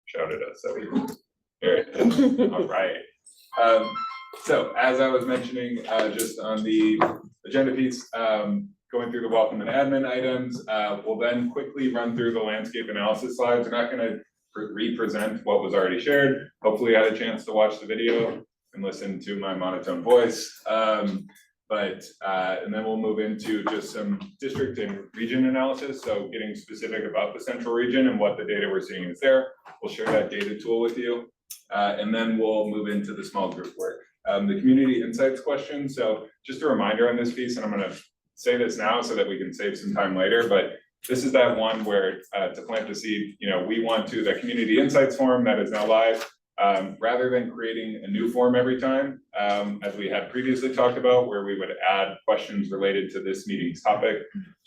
shout at us. All right. So as I was mentioning, just on the agenda piece, going through the welcome and admin items, we'll then quickly run through the landscape analysis slides. We're not going to re-present what was already shared. Hopefully you had a chance to watch the video and listen to my monotone voice. And then we'll move into just some district and region analysis. So getting specific about the central region and what the data we're seeing is there. We'll share that data tool with you. And then we'll move into the small group work. The community insights question. So just a reminder on this piece, and I'm going to say this now so that we can save some time later, but this is that one where to plant the seed, we want to, that community insights form that is now live, rather than creating a new form every time, as we had previously talked about, where we would add questions related to this meeting's topic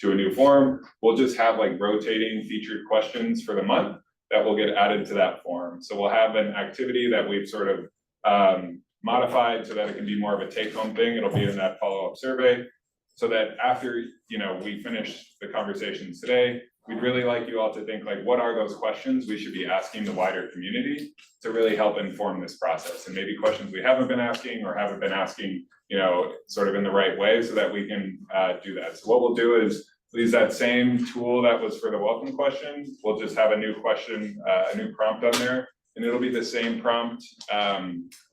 to a new form, we'll just have like rotating featured questions for the month that will get added to that form. So we'll have an activity that we've sort of modified so that it can be more of a take-home thing. It'll be in that follow-up survey. So that after, we finish the conversations today, we'd really like you all to think like, what are those questions we should be asking the wider community to really help inform this process? And maybe questions we haven't been asking or haven't been asking, sort of in the right way so that we can do that. So what we'll do is use that same tool that was for the welcome question. We'll just have a new question, a new prompt on there, and it'll be the same prompt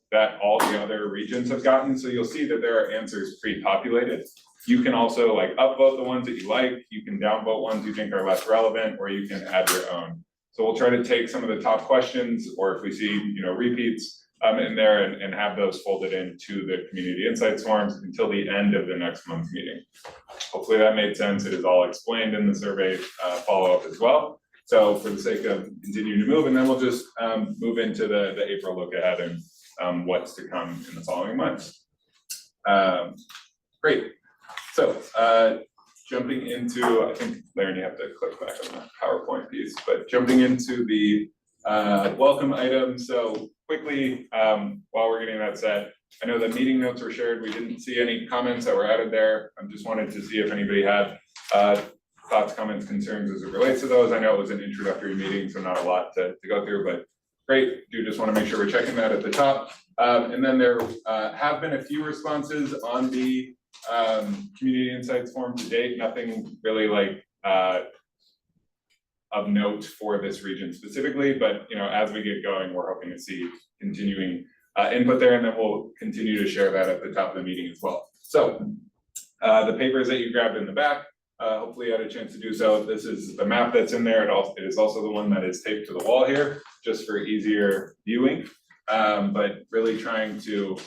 that all the other regions have gotten. So you'll see that there are answers pre-populated. You can also like upvote the ones that you like, you can downvote ones you think are less relevant, or you can add your own. So we'll try to take some of the top questions, or if we see, repeats in there and have those folded into the community insights forms until the end of the next month's meeting. Hopefully that made sense. It is all explained in the survey follow-up as well. So for the sake of continuing to move, and then we'll just move into the April look ahead and what's to come in the following months. Great. So jumping into, I think, Larry, you have to click back on the PowerPoint piece, but jumping into the welcome item. So quickly, while we're getting that set, I know the meeting notes were shared. We didn't see any comments that were added there. I just wanted to see if anybody had thoughts, comments, concerns as it relates to those. I know it was an introductory meeting, so not a lot to go through, but great. Do just want to make sure we're checking that at the top. And then there have been a few responses on the community insights form to date, nothing really like of note for this region specifically, but as we get going, we're hoping to see continuing input there, and then we'll continue to share that at the top of the meeting as well. So the papers that you grabbed in the back, hopefully you had a chance to do so. This is the map that's in there. It is also the one that is taped to the wall here, just for easier viewing. But really trying to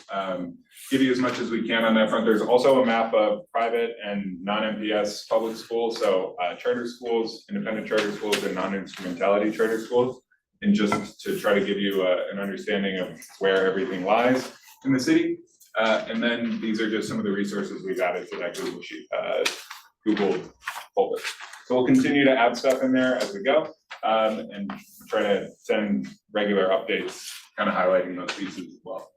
give you as much as we can on that front. There's also a map of private and non-MPS public schools, so charter schools, independent charter schools, and non-instrumentality charter schools, and just to try to give you an understanding of where everything lies in the city. And then these are just some of the resources we've added to that Google Sheet, Google folder. So we'll continue to add stuff in there as we go, and try to send regular updates, kind of highlighting those pieces as well.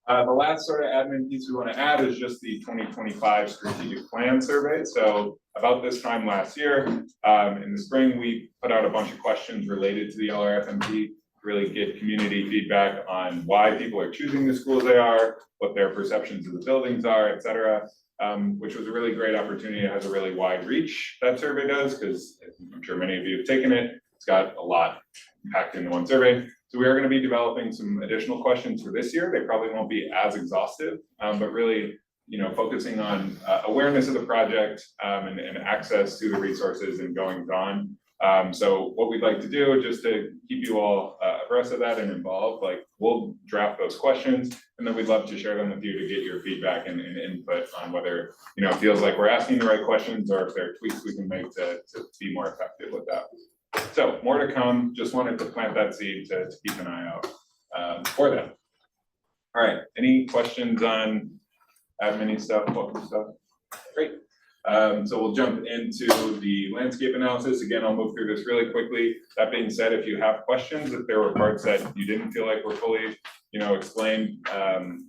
The last sort of admin piece we want to add is just the 2025 strategic plan survey. So about this time last year, in the spring, we put out a bunch of questions related to the LRFMP to really get community feedback on why people are choosing the schools they are, what their perceptions of the buildings are, et cetera. Which was a really great opportunity. It has a really wide reach, that survey does, because I'm sure many of you have taken it. It's got a lot packed into one survey. So we are going to be developing some additional questions for this year. They probably won't be as exhaustive, but really, focusing on awareness of the project and access to the resources and goings on. So what we'd like to do, just to keep you all abreast of that and involved, like we'll draft those questions, and then we'd love to share them with you to get your feedback and input on whether it feels like we're asking the right questions or if there are tweaks we can make to be more effective with that. So more to come. Just wanted to plant that seed to keep an eye out for that. All right. Any questions on admin stuff, welcome stuff? Great. So we'll jump into the landscape analysis. Again, I'll move through this really quickly. That being said, if you have questions, if there were parts that you didn't feel like were fully, explained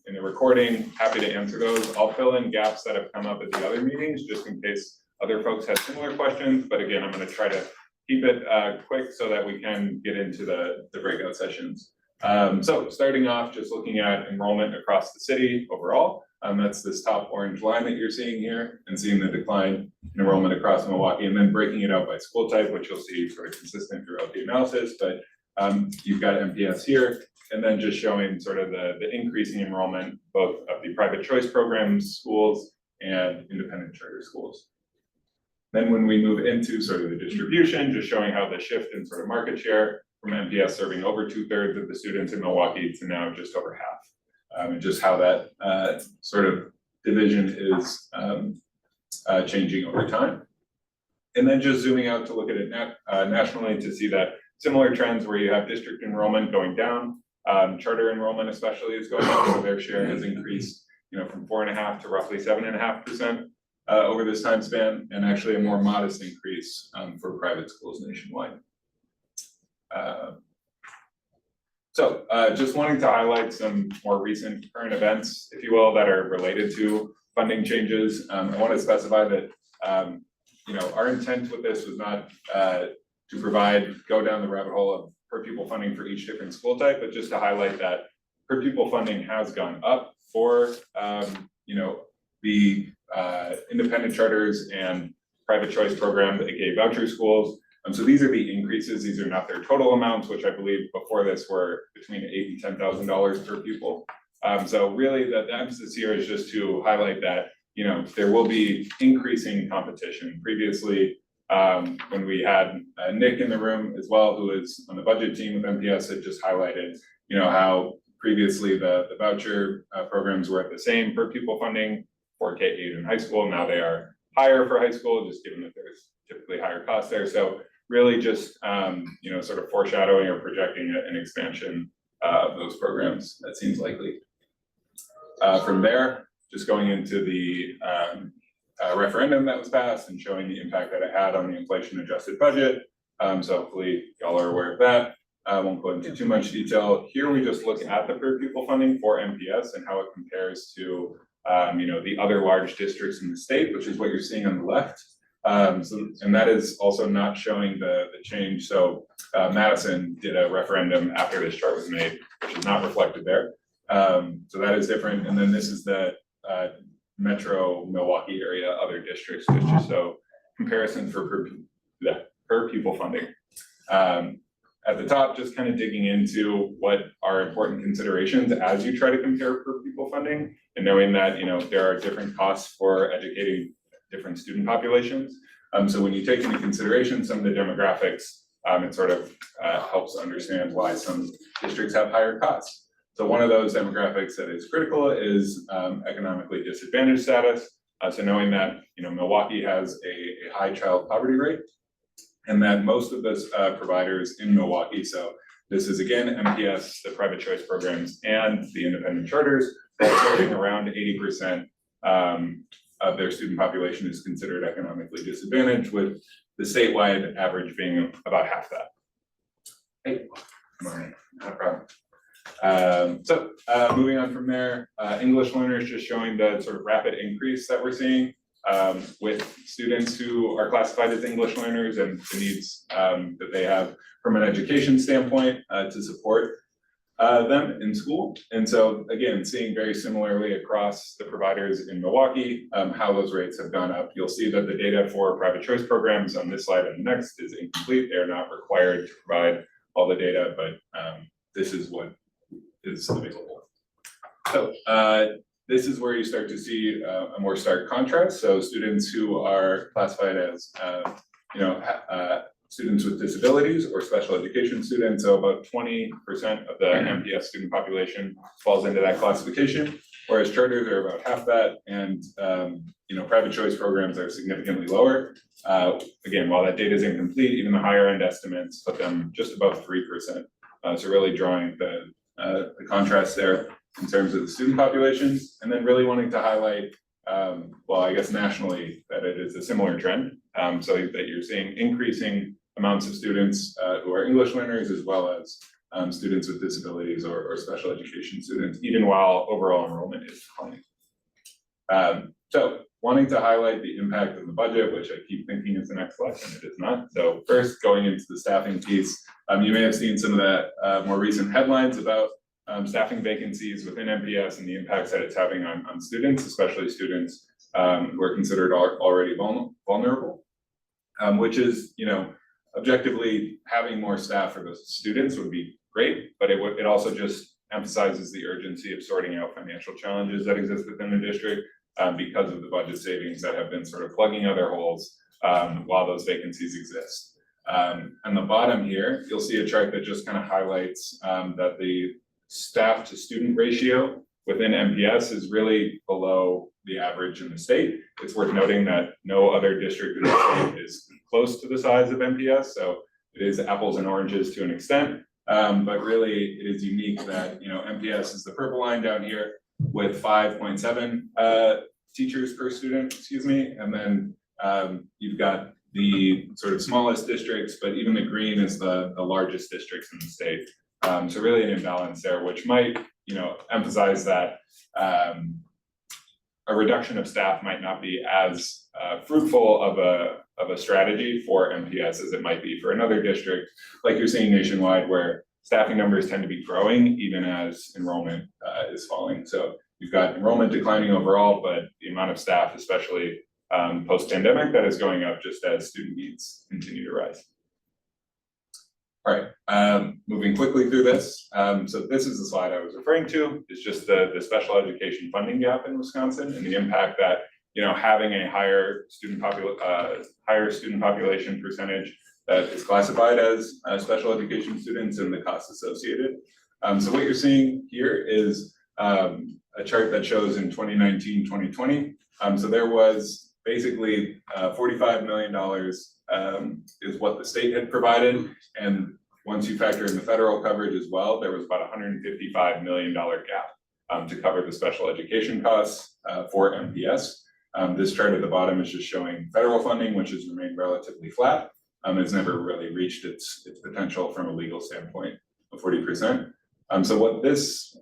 in the recording, happy to answer those. I'll fill in gaps that have come up at the other meetings, just in case other folks had similar questions. But again, I'm going to try to keep it quick so that we can get into the breakout sessions. So starting off, just looking at enrollment across the city overall. That's this top orange line that you're seeing here, and seeing the decline in enrollment across Milwaukee, and then breaking it out by school type, which you'll see sort of consistent throughout the analysis. But you've got MPS here, and then just showing sort of the increasing enrollment, both of the private choice programs, schools, and independent charter schools. Then when we move into sort of the distribution, just showing how the shift in sort of market share from MPS serving over 2/3 of the students in Milwaukee to now just over half, and just how that sort of division is changing over time. And then just zooming out to look at it nationally to see that similar trends where you have district enrollment going down, charter enrollment especially is going up, so their share has increased, from 4.5% to roughly 7.5% over this time span, and actually a more modest increase for private schools nationwide. So just wanting to highlight some more recent current events, if you will, that are related to funding changes. I want to specify that our intent with this was not to go down the rabbit hole of per pupil funding for each different school type, but just to highlight that per pupil funding has gone up for the independent charters and private choice program, the AKA voucher schools. So these are the increases. These are not their total amounts, which I believe before this were between $8,000 and $10,000 per pupil. So really the emphasis here is just to highlight that, there will be increasing competition. Previously, when we had Nick in the room as well, who is on the budget team with MPS, it just highlighted, how previously the voucher programs were at the same per pupil funding for K-8 in high school. Now they are higher for high school, just given that there's typically higher costs there. So really just, sort of foreshadowing or projecting an expansion of those programs that seems likely. From there, just going into the referendum that was passed and showing the impact that it had on the inflation adjusted budget. So hopefully y'all are aware of that. I won't go into too much detail. Here we just look at the per pupil funding for MPS and how it compares to the other large districts in the state, which is what you're seeing on the left. And that is also not showing the change. So Madison did a referendum after this chart was made, which is not reflected there. So that is different. And then this is the metro Milwaukee area, other districts, just so comparisons for per pupil funding. At the top, just kind of digging into what are important considerations as you try to compare per pupil funding, and knowing that there are different costs for educating different student populations. So when you take into consideration some of the demographics, it sort of helps understand why some districts have higher costs. So one of those demographics that is critical is economically disadvantaged status. So knowing that Milwaukee has a high child poverty rate, and that most of those providers in Milwaukee, so this is again MPS, the private choice programs, and the independent charters, are serving around 80% of their student population is considered economically disadvantaged, with the statewide average being about half that. Hey, not a problem. So moving on from there, English learners, just showing the sort of rapid increase that we're seeing with students who are classified as English learners and the needs that they have from an education standpoint to support them in school. And so again, seeing very similarly across the providers in Milwaukee, how those rates have gone up. You'll see that the data for private choice programs on this slide and the next is incomplete. They're not required to provide all the data, but this is what is available. So this is where you start to see a more stark contrast. So students who are classified as students with disabilities or special education students, so about 20% of the MPS student population falls into that classification, whereas charters are about half that, and private choice programs are significantly lower. Again, while that data is incomplete, even the higher end estimates put them just above 3%. So really drawing the contrast there in terms of the student populations, and then really wanting to highlight, well, I guess nationally, that it is a similar trend. So that you're seeing increasing amounts of students who are English learners, as well as students with disabilities or special education students, even while overall enrollment is declining. So wanting to highlight the impact of the budget, which I keep thinking is the next slide, and it is not. So first, going into the staffing piece, you may have seen some of the more recent headlines about staffing vacancies within MPS and the impacts that it's having on students, especially students who are considered already vulnerable, which is, objectively having more staff for those students would be great, but it also just emphasizes the urgency of sorting out financial challenges that exist within the district because of the budget savings that have been sort of plugging other holes while those vacancies exist. On the bottom here, you'll see a chart that just kind of highlights that the staff to student ratio within MPS is really below the average in the state. It's worth noting that no other district in the state is close to the size of MPS, so it is apples and oranges to an extent. But really, it is unique that MPS is the purple line down here with 5.7 teachers per student, and then you've got the sort of smallest districts, but even the green is the largest districts in the state. So really an imbalance there, which might emphasize that a reduction of staff might not be as fruitful of a strategy for MPS as it might be for another district, like you're seeing nationwide, where staffing numbers tend to be growing even as enrollment is falling. So you've got enrollment declining overall, but the amount of staff, especially post-pandemic, that is going up just as student needs continue to rise. All right, moving quickly through this. So this is the slide I was referring to. It's just the special education funding gap in Wisconsin and the impact that having a higher student population percentage that is classified as special education students and the costs associated. So what you're seeing here is a chart that shows in 2019, 2020. So there was basically $45 million is what the state had provided. And once you factor in the federal coverage as well, there was about $155 million gap to cover the special education costs for MPS. This chart at the bottom is just showing federal funding, which has remained relatively flat. It's never really reached its potential from a legal standpoint of 40%. So what this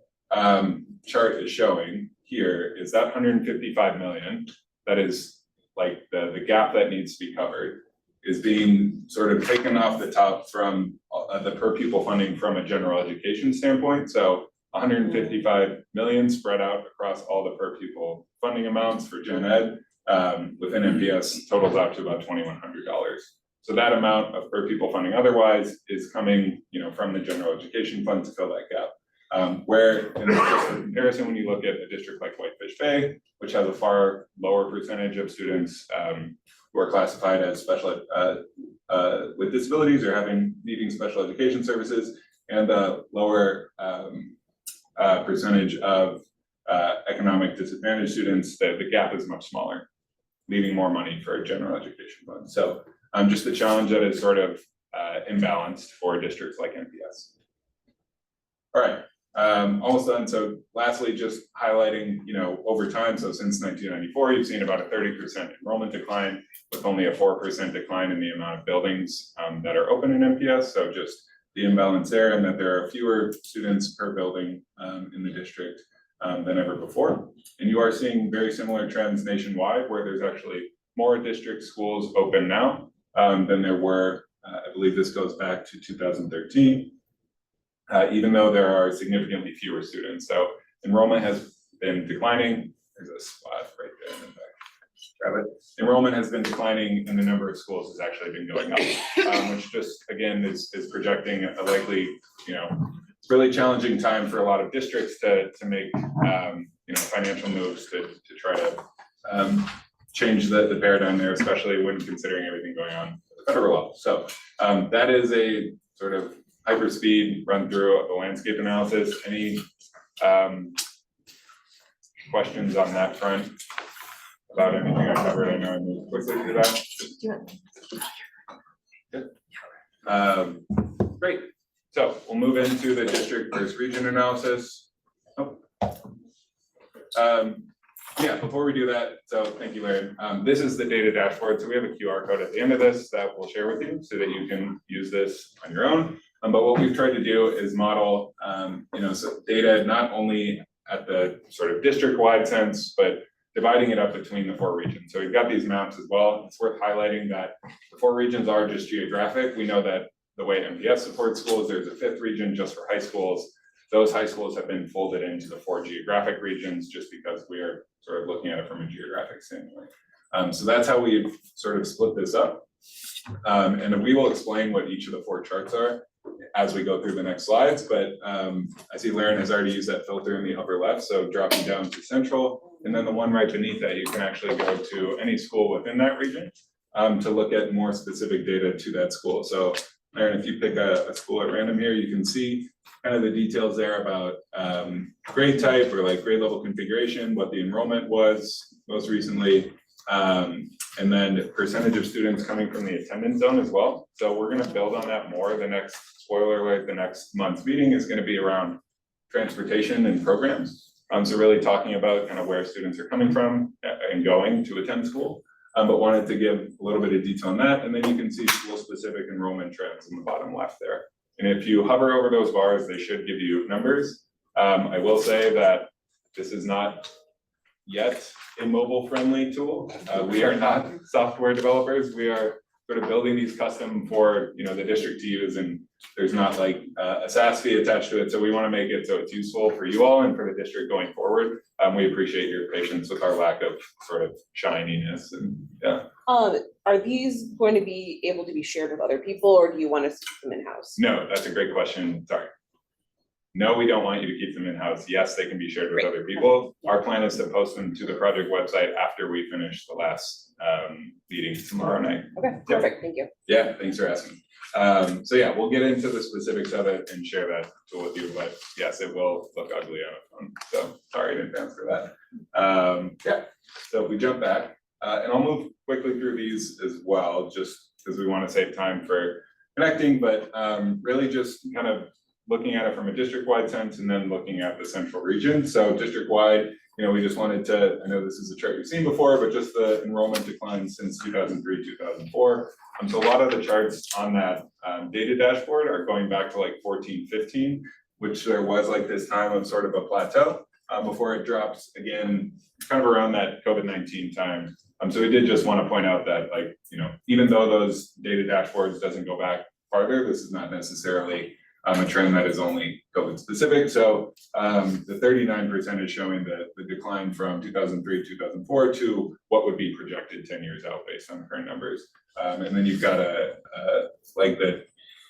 chart is showing here is that 155 million, that is like the gap that needs to be covered, is being sort of taken off the top from the per pupil funding from a general education standpoint. So 155 million spread out across all the per pupil funding amounts for gen ed within MPS totals out to about $2,100. So that amount of per pupil funding otherwise is coming, from the general education fund to fill that gap. Where in comparison, when you look at a district like Whitefish Bay, which has a far lower percentage of students who are classified as special with disabilities or needing special education services, and a lower percentage of economic disadvantaged students, the gap is much smaller, leaving more money for a general education fund. So just the challenge that is sort of imbalanced for districts like MPS. All right, almost done. So lastly, just highlighting, over time, so since 1994, you've seen about a 30% enrollment decline with only a 4% decline in the amount of buildings that are open in MPS. So just the imbalance there, and that there are fewer students per building in the district than ever before. And you are seeing very similar trends nationwide, where there's actually more district schools open now than there were, I believe this goes back to 2013, even though there are significantly fewer students. So enrollment has been declining. There's a spot right there in the back. Grab it. Enrollment has been declining and the number of schools has actually been going up, which just, again, is projecting a likely, really challenging time for a lot of districts to make, financial moves to try to change the paradigm there, especially when considering everything going on at the federal level. So that is a sort of hyper speed run through of the landscape analysis. Any questions on that front about anything I covered? I know I moved quickly through that. Good. Great. So we'll move into the district versus region analysis. Yeah, before we do that, so thank you, Larry. This is the data dashboard. So we have a QR code at the end of this that we'll share with you so that you can use this on your own. But what we've tried to do is model, so data not only at the sort of district-wide sense, but dividing it up between the 4 regions. So we've got these maps as well. It's worth highlighting that the 4 regions are just geographic. We know that the way MPS supports schools, there's a 5th region just for high schools. Those high schools have been folded into the 4 geographic regions just because we are sort of looking at it from a geographic standpoint. So that's how we've sort of split this up. And we will explain what each of the 4 charts are as we go through the next slides, but I see Laren has already used that filter in the upper left, so dropping down to central, and then the one right beneath that, you can actually go to any school within that region to look at more specific data to that school. So Laren, if you pick a school at random here, you can see kind of the details there about grade type or like grade level configuration, what the enrollment was most recently, and then percentage of students coming from the attendance zone as well. So we're gonna build on that more. The next, spoiler alert, the next month's meeting is gonna be around transportation and programs. So really talking about kind of where students are coming from and going to attend school. But wanted to give a little bit of detail on that. And then you can see school-specific enrollment trends in the bottom left there. And if you hover over those bars, they should give you numbers. I will say that this is not yet a mobile-friendly tool. We are not software developers. We are sort of building these custom for the district to use, and there's not like a SaaS fee attached to it. So we want to make it so it's useful for you all and for the district going forward. We appreciate your patience with our lack of sort of shininess and yeah. Are these going to be able to be shared with other people, or do you want us to keep them in-house? No, that's a great question. Sorry. No, we don't want you to keep them in-house. Yes, they can be shared with other people. Our plan is to post them to the project website after we finish the last meeting tomorrow night. Okay, perfect, thank you. Yeah, thanks for asking. So yeah, we'll get into the specifics of it and share that tool with you, but yes, it will look ugly on a phone. So sorry in advance for that. Yeah, so if we jump back, and I'll move quickly through these as well, just because we want to save time for connecting, but really just kind of looking at it from a district-wide sense and then looking at the central region. So district-wide, we just wanted to, I know this is a chart you've seen before, but just the enrollment decline since 2003, 2004. So a lot of the charts on that data dashboard are going back to like 14, 15, which there was like this time of sort of a plateau before it drops again, kind of around that COVID-19 time. So we did just want to point out that even though those data dashboards doesn't go back farther, this is not necessarily a trend that is only COVID specific. So the 39% is showing the decline from 2003, 2004 to what would be projected 10 years out based on current numbers. And then you've got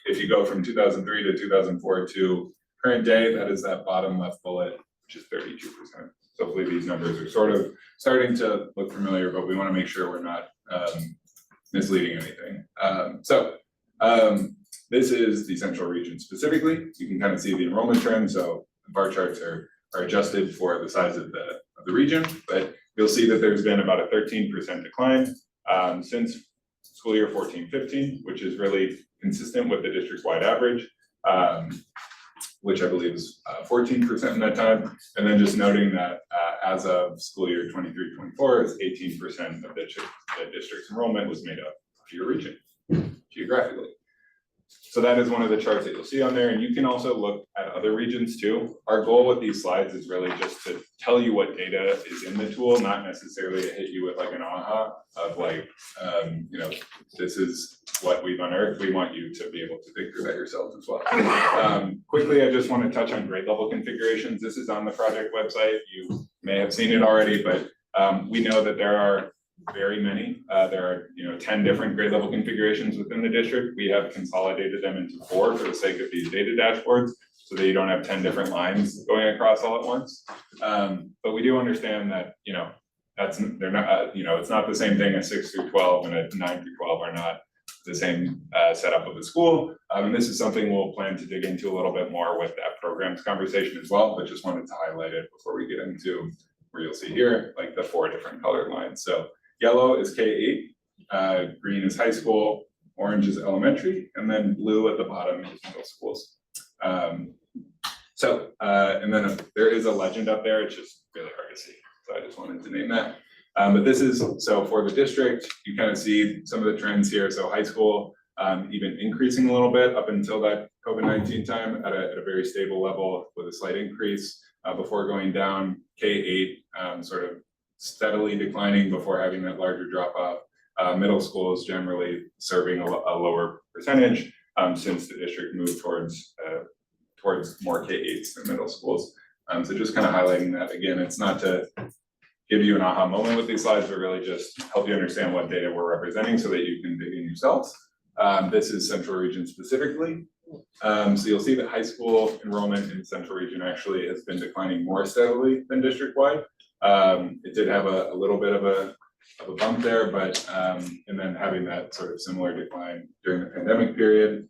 if you go from 2003 to 2004 to current day, that is that bottom left bullet, which is 32%. So hopefully these numbers are sort of starting to look familiar, but we want to make sure we're not misleading anything. This is the central region specifically. You can kind of see the enrollment trend. So the bar charts are adjusted for the size of the region, but you'll see that there's been about a 13% decline since school year 14-15, which is really consistent with the district-wide average, which I believe is 14% in that time. And then just noting that as of school year 23-24, is 18% of the district's enrollment was made up of your region geographically. So that is one of the charts that you'll see on there, and you can also look at other regions too. Our goal with these slides is really just to tell you what data is in the tool, not necessarily to hit you with like an aha of like, this is what we've unearthed. We want you to be able to dig through that yourselves as well. Quickly, I just want to touch on grade level configurations. This is on the project website. You may have seen it already, but we know that there are very many. There are 10 different grade level configurations within the district. We have consolidated them into 4 for the sake of these data dashboards, so that you don't have 10 different lines going across all at once. But we do understand that they're not it's not the same thing. A 6 through 12 and a 9 through 12 are not the same setup of the school. And this is something we'll plan to dig into a little bit more with that programs conversation as well, but just wanted to highlight it before we get into where you'll see here like the 4 different colored lines. So yellow is K-8, green is high school, orange is elementary, and then blue at the bottom is middle schools. And then there is a legend up there. It's just really hard to see, so I just wanted to name that. But this is, so for the district, you kind of see some of the trends here. So high school even increasing a little bit up until that COVID-19 time at a very stable level with a slight increase before going down. K-8 sort of steadily declining before having that larger drop off. Middle schools generally serving a lower percentage since the district moved towards more K-8s than middle schools. So just kind of highlighting that again, it's not to give you an aha moment with these slides, but really just help you understand what data we're representing so that you can dig in yourselves. This is Central Region specifically. So you'll see that high school enrollment in Central Region actually has been declining more steadily than district-wide. It did have a little bit of a bump there, but and then having that sort of similar decline during the pandemic period,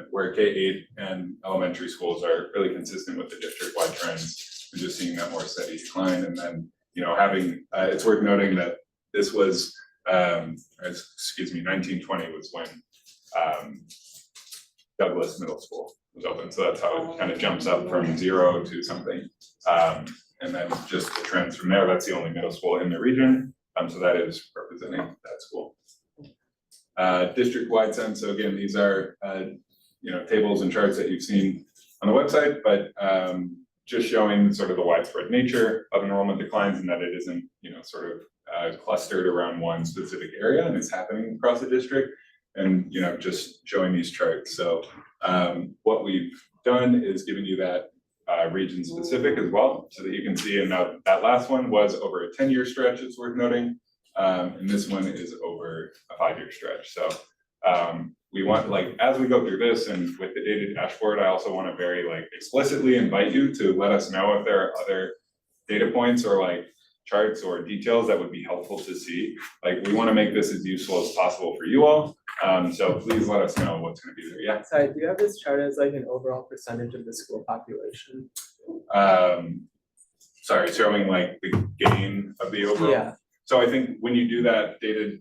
where K-8 and elementary schools are really consistent with the district-wide trends, and just seeing that more steady decline. And then, you know, having it's worth noting that this was, 1920 was when Douglas Middle School was open, so that's how it kind of jumps up from 0 to something. And then just the trends from there, that's the only middle school in the region. So that is representing that school. District-wide sense, so again, these are you know, tables and charts that you've seen on the website, but just showing sort of the widespread nature of enrollment declines and that it isn't, you know, sort of clustered around one specific area and it's happening across the district. And, you know, just showing these charts. So what we've done is giving you that region specific as well, so that you can see, and now that last one was over a 10-year stretch, it's worth noting. And this one is over a 5-year stretch. So we want, like, as we go through this and with the data dashboard, I also want to very like explicitly invite you to let us know if there are other data points or like charts or details that would be helpful to see. Like, we want to make this as useful as possible for you all. So please let us know what's going to be there. Yeah. Sorry, do you have this chart as like an overall percentage of the school population? Sorry, showing like the gain of the overall. Yeah. So I think when you do that data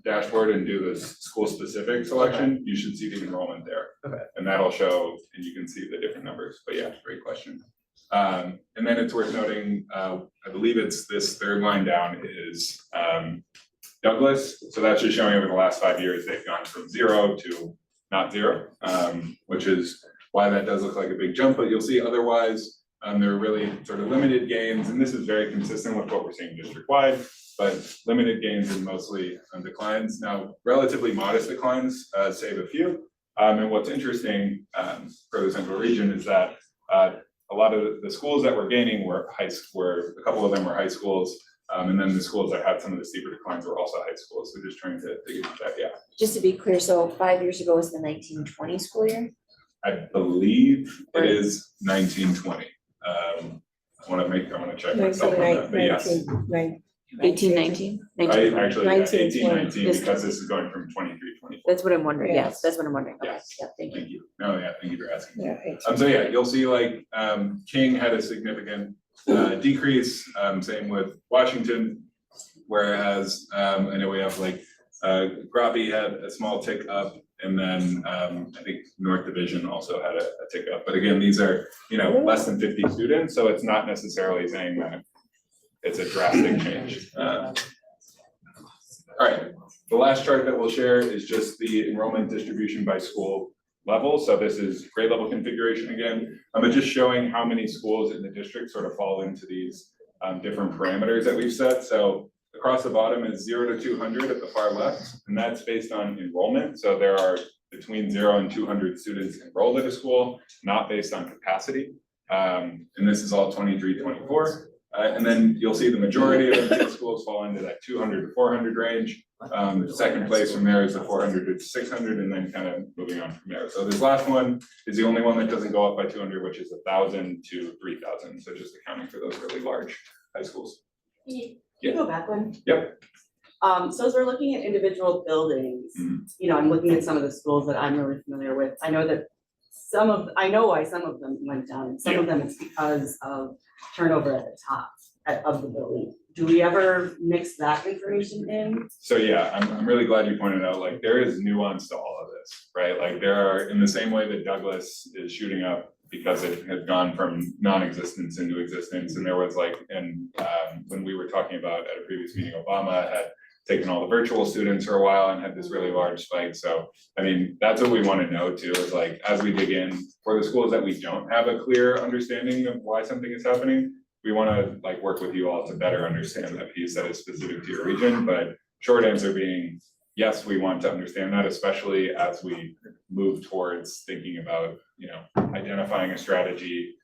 dashboard and do the school specific selection, you should see the enrollment there. Okay. And that'll show, and you can see the different numbers, but yeah, great question. And then it's worth noting, I believe it's this third line down is Douglas. So that's just showing over the last 5 years, they've gone from 0 to not 0, which is why that does look like a big jump, but you'll see otherwise, there are really sort of limited gains, and this is very consistent with what we're seeing district-wide, but limited gains and mostly declines. Now, relatively modest declines, save a few. And what's interesting for the Central Region is that a lot of the schools that were gaining were a couple of them were high schools, and then the schools that had some of the steeper declines were also high schools. So just trying to dig into that, yeah. Just to be clear, so 5 years ago was the 1920 school year? I believe it is 1920. I want to check myself on that, but yes. 1819? I actually, yeah, 1920. 1819, This- because this is going from 23, 24. That's what I'm wondering, Yes. yes, that's what I'm wondering, okay, Yes. yeah, thank you. Thank you. No, yeah, thank you for asking. Yeah. So yeah, you'll see like King had a significant decrease, same with Washington. Whereas I know we have like Groppe had a small tick up, and then I think North Division also had a tick up. But again, these are, you know, less than 50 students, so it's not necessarily saying that it's a drastic change. All right, the last chart that we'll share is just the enrollment distribution by school level. So this is grade level configuration again, but just showing how many schools in the district sort of fall into these different parameters that we've set. So across the bottom is 0 to 200 at the far left, and that's based on enrollment. So there are between 0 and 200 students enrolled at a school, not based on capacity. And this is all 23, 24. And then you'll see the majority of the schools fall into that 200 to 400 range. Second place from there is the 400 to 600, and then kind of moving on from there. So this last one is the only one that doesn't go up by 200, which is 1,000 to 3,000. So just accounting for those really large high schools. Can you go back one? Yep. So as we're looking at individual buildings, you know, I'm looking at some of the schools that I'm really familiar with. I know that I know why some of them went down, and some of them it's because of turnover at the top of the building. Do we ever mix that information in? So yeah, I'm really glad you pointed out, like, there is nuance to all of this, right? Like, there are, in the same way that Douglas is shooting up because it had gone from non-existence into existence, and there was like, and when we were talking about at a previous meeting, Obama had taken all the virtual students for a while and had this really large spike. So, I mean, that's what we want to know too, is like, as we dig in for the schools that we don't have a clear understanding of why something is happening, we wanna like work with you all to better understand that piece that is specific to your region, but short answer being, yes, we want to understand that, especially as we move towards thinking about, identifying a strategy,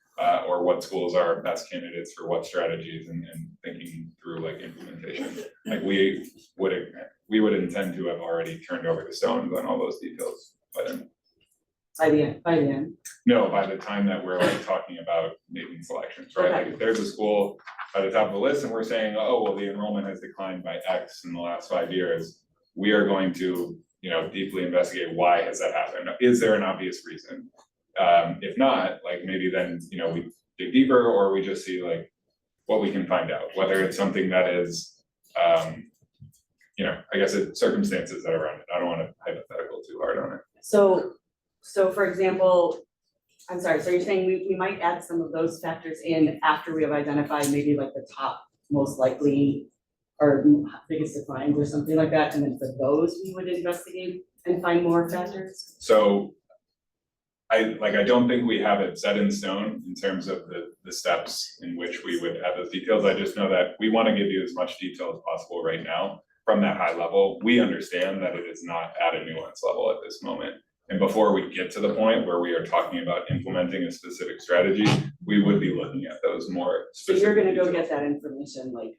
or what schools are best candidates for what strategies and thinking through like implementation. Like we would intend to have already turned over the stones on all those details by then. By the end. No, by the time that we're like talking about making selections, right? Like if there's a school at the top of the list and we're saying, oh, well, the enrollment has declined by X in the last 5 years, we are going to, deeply investigate why has that happened? Is there an obvious reason? If not, like maybe then, we dig deeper or we just see like what we can find out, whether it's something that is, I guess it's circumstances that are around it. I don't want to hypothetical too hard on it. So for example, I'm sorry, so you're saying we might add some of those factors in after we have identified maybe like the top most likely or biggest declines or something like that, and then for those we would investigate and find more factors? So I don't think we have it set in stone in terms of the steps in which we would add those details. I just know that we want to give you as much detail as possible right now from that high level. We understand that it is not at a nuance level at this moment. And before we get to the point where we are talking about implementing a specific strategy, we would be looking at those more So specific you're gonna go details. get that information, like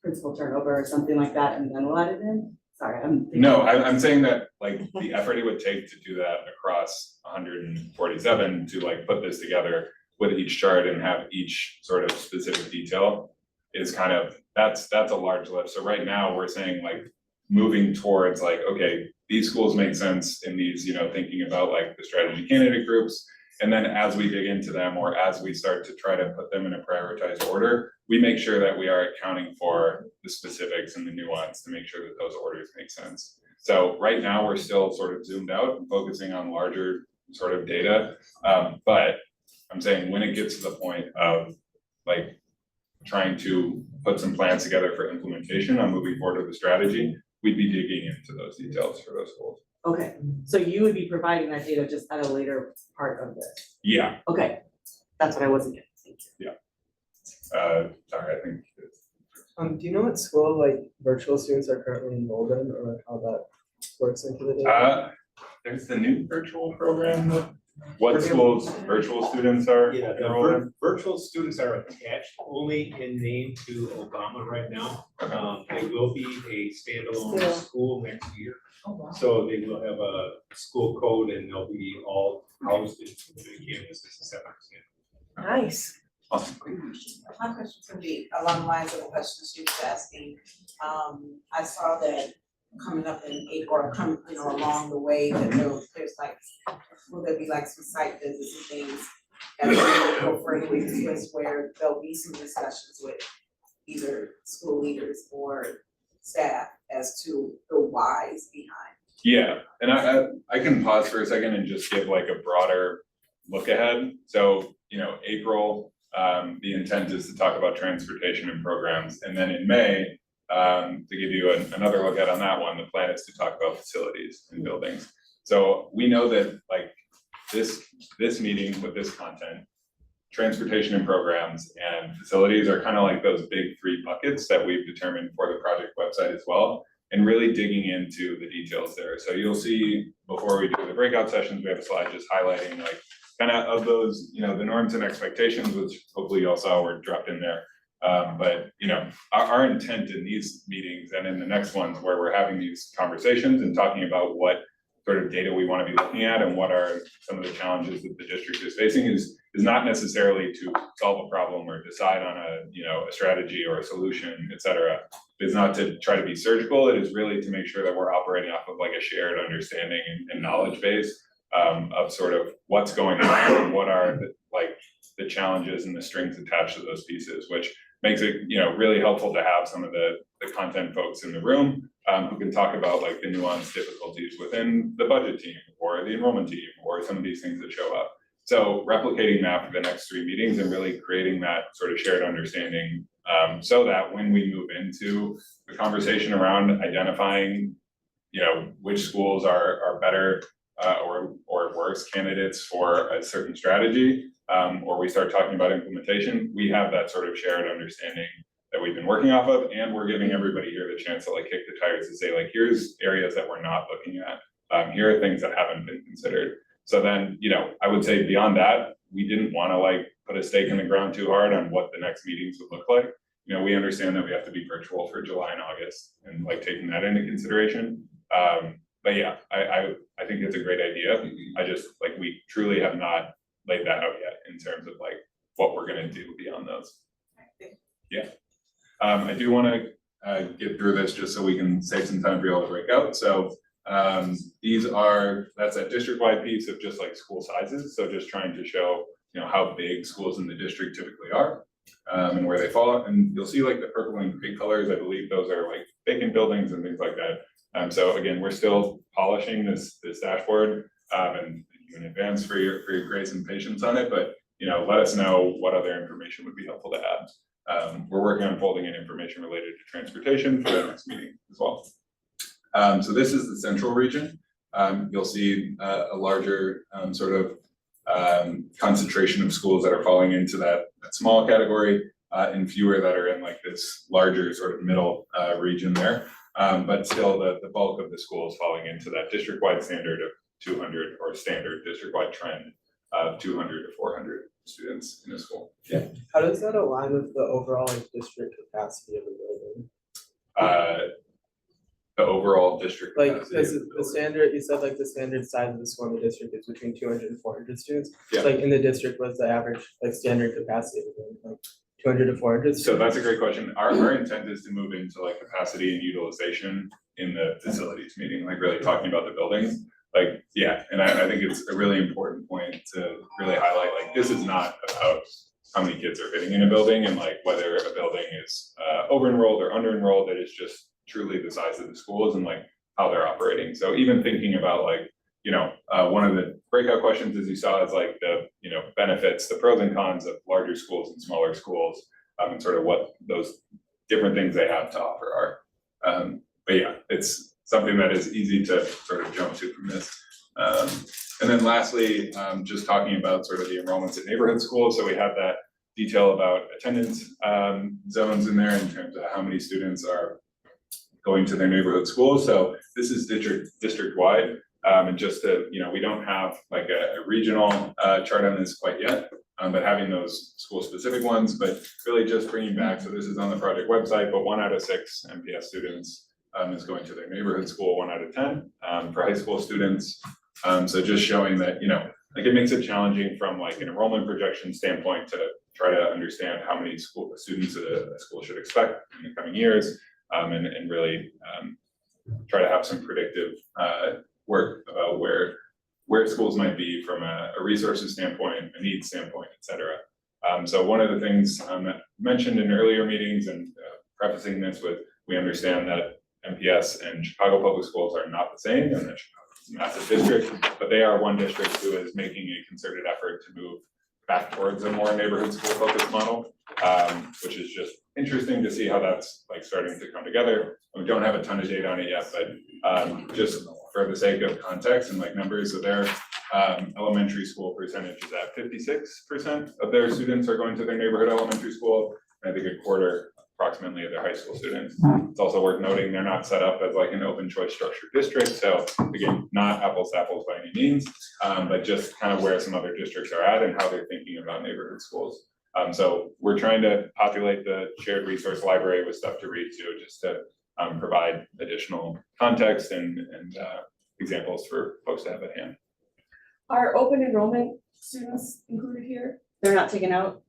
principal turnover or something like that, and then we'll add it in? Sorry, I'm thinking. No, I'm saying that like the effort it would take to do that across 147 to like put this together with each chart and have each sort of specific detail is kind of, that's a large lift. So right now we're saying like moving towards like, okay, these schools make sense in these, thinking about like the strategy candidate groups. And then as we dig into them or as we start to try to put them in a prioritized order, we make sure that we are accounting for the specifics and the nuance to make sure that those orders make sense. So right now we're still sort of zoomed out and focusing on larger sort of data. But I'm saying when it gets to the point of like trying to put some plans together for implementation on moving forward with the strategy, we'd be digging into those details for those schools. Okay, so you would be providing that data just at a later part of this? Yeah, Okay, that's what I wasn't getting, thank you. sorry, I think it's, Do you know what school like virtual students are currently enrolled in or like how that works into the data? there's the new virtual program. What schools virtual students are Yeah, the enrolled in? virtual students are attached only in name to Obama right now. They will be a standalone Still. school next year. So they will have a school code and they'll be all housed in the campuses, et cetera. Nice. Awesome. My question's gonna be along the lines of the questions she was asking. I saw that coming up in April, or along the way, that there's like, will there be like some site visits and things as we go further with this, where there'll be some discussions with either school leaders or staff as to the whys behind. Yeah, and I can pause for a second and just give like a broader look ahead. So, April, the intent is to talk about transportation and programs. And then in May, to give you another look at on that one, the plan is to talk about facilities and buildings. So we know that like this meeting with this content, transportation and programs and facilities are kind of like those big three buckets that we've determined for the project website as well, and really digging into the details there. So you'll see before we do the breakout sessions, we have a slide just highlighting like kind of those, the norms and expectations, which hopefully you all saw were dropped in there. But our intent in these meetings and in the next ones where we're having these conversations and talking about what sort of data we want to be looking at and what are some of the challenges that the district is facing is not necessarily to solve a problem or decide on a strategy or a solution, et cetera. It's not to try to be surgical. It is really to make sure that we're operating off of like a shared understanding and knowledge base of sort of what's going on and what are the challenges and the strings attached to those pieces, which makes it, really helpful to have some of the content folks in the room who can talk about like the nuanced difficulties within the budget team or the enrollment team or some of these things that show up. So replicating that for the next 3 meetings and really creating that sort of shared understanding so that when we move into the conversation around identifying, which schools are better or worse candidates for a certain strategy, or we start talking about implementation, we have that sort of shared understanding that we've been working off of, and we're giving everybody here the chance to like kick the tires to say like, here's areas that we're not looking at. Here are things that haven't been considered. So then, you know, I would say beyond that, we didn't want to like put a stake in the ground too hard on what the next meetings would look like. You know, we understand that we have to be virtual for July and August and like taking that into consideration. But yeah, I think it's a great idea. I just like, we truly have not laid that out yet in terms of like what we're gonna do beyond those. Yeah. I do wanna get through this just so we can save some time for you all to break out. So that's a district-wide piece of just like school sizes. So just trying to show, you know, how big schools in the district typically are, and where they fall. And you'll see like the purple and green colors, I believe those are like vacant buildings and things like that. So again, we're still polishing this dashboard, and thank you in advance for your grace and patience on it, but you know, let us know what other information would be helpful to add. We're working on folding in information related to transportation for the next meeting as well. So this is the central region. You'll see a larger sort of concentration of schools that are falling into that small category, and fewer that are in like this larger sort of middle region there. But still the bulk of the schools falling into that district-wide standard of 200 or standard district-wide trend of 200 to 400 students in a school. Yeah. How does that align with the overall like district capacity of the building? The overall district Like, capacity because of the the building. standard, you said like the standard size of the school in the district is between 200 and 400 students. Yeah. Like in the district, what's the average like standard capacity of the building, like 200 to 400? So that's a great question. Our intent is to move into like capacity and utilization in the facilities meeting, like really talking about the buildings. Like, yeah, and I think it's a really important point to really highlight, like, this is not about how many kids are fitting in a building and like whether a building is over-enrolled or under-enrolled. That is just truly the size of the schools and like how they're operating. So even thinking about like, you know, one of the breakout questions, as you saw, is like the, you know, benefits, the pros and cons of larger schools and smaller schools, and sort of what those different things they have to offer are. But yeah, it's something that is easy to sort of jump to from this. And then lastly, just talking about sort of the enrollments at neighborhood schools. So we have that detail about attendance zones in there in terms of how many students are going to their neighborhood schools. So this is district-wide. And just to, you know, we don't have like a regional chart on this quite yet, but having those school-specific ones, but really just bringing back, so this is on the project website, but 1 out of 6 MPS students is going to their neighborhood school, 1 out of 10 for high school students. So just showing that, you know, like it makes it challenging from like an enrollment projection standpoint to try to understand how many students a school should expect in the coming years, and really try to have some predictive work about where schools might be from a resources standpoint, a needs standpoint, et cetera. So one of the things that mentioned in earlier meetings, and prefacing this with, we understand that MPS and Chicago Public Schools are not the same, and that Chicago is a massive district, but they are one district who is making a concerted effort to move back towards a more neighborhood school focused model, which is just interesting to see how that's like starting to come together. We don't have a ton of data on it yet, but just for the sake of context and like numbers, so their elementary school percentage is at 56% of their students are going to their neighborhood elementary school. And I think a quarter approximately of their high school students. It's also worth noting they're not set up as like an open choice structured district. So again, not apples to apples by any means, but just kind of where some other districts are at and how they're thinking about neighborhood schools. So we're trying to populate the shared resource library with stuff to read too, just to provide additional context and examples for folks to have at hand. Are open enrollment students included here? They're not taken out?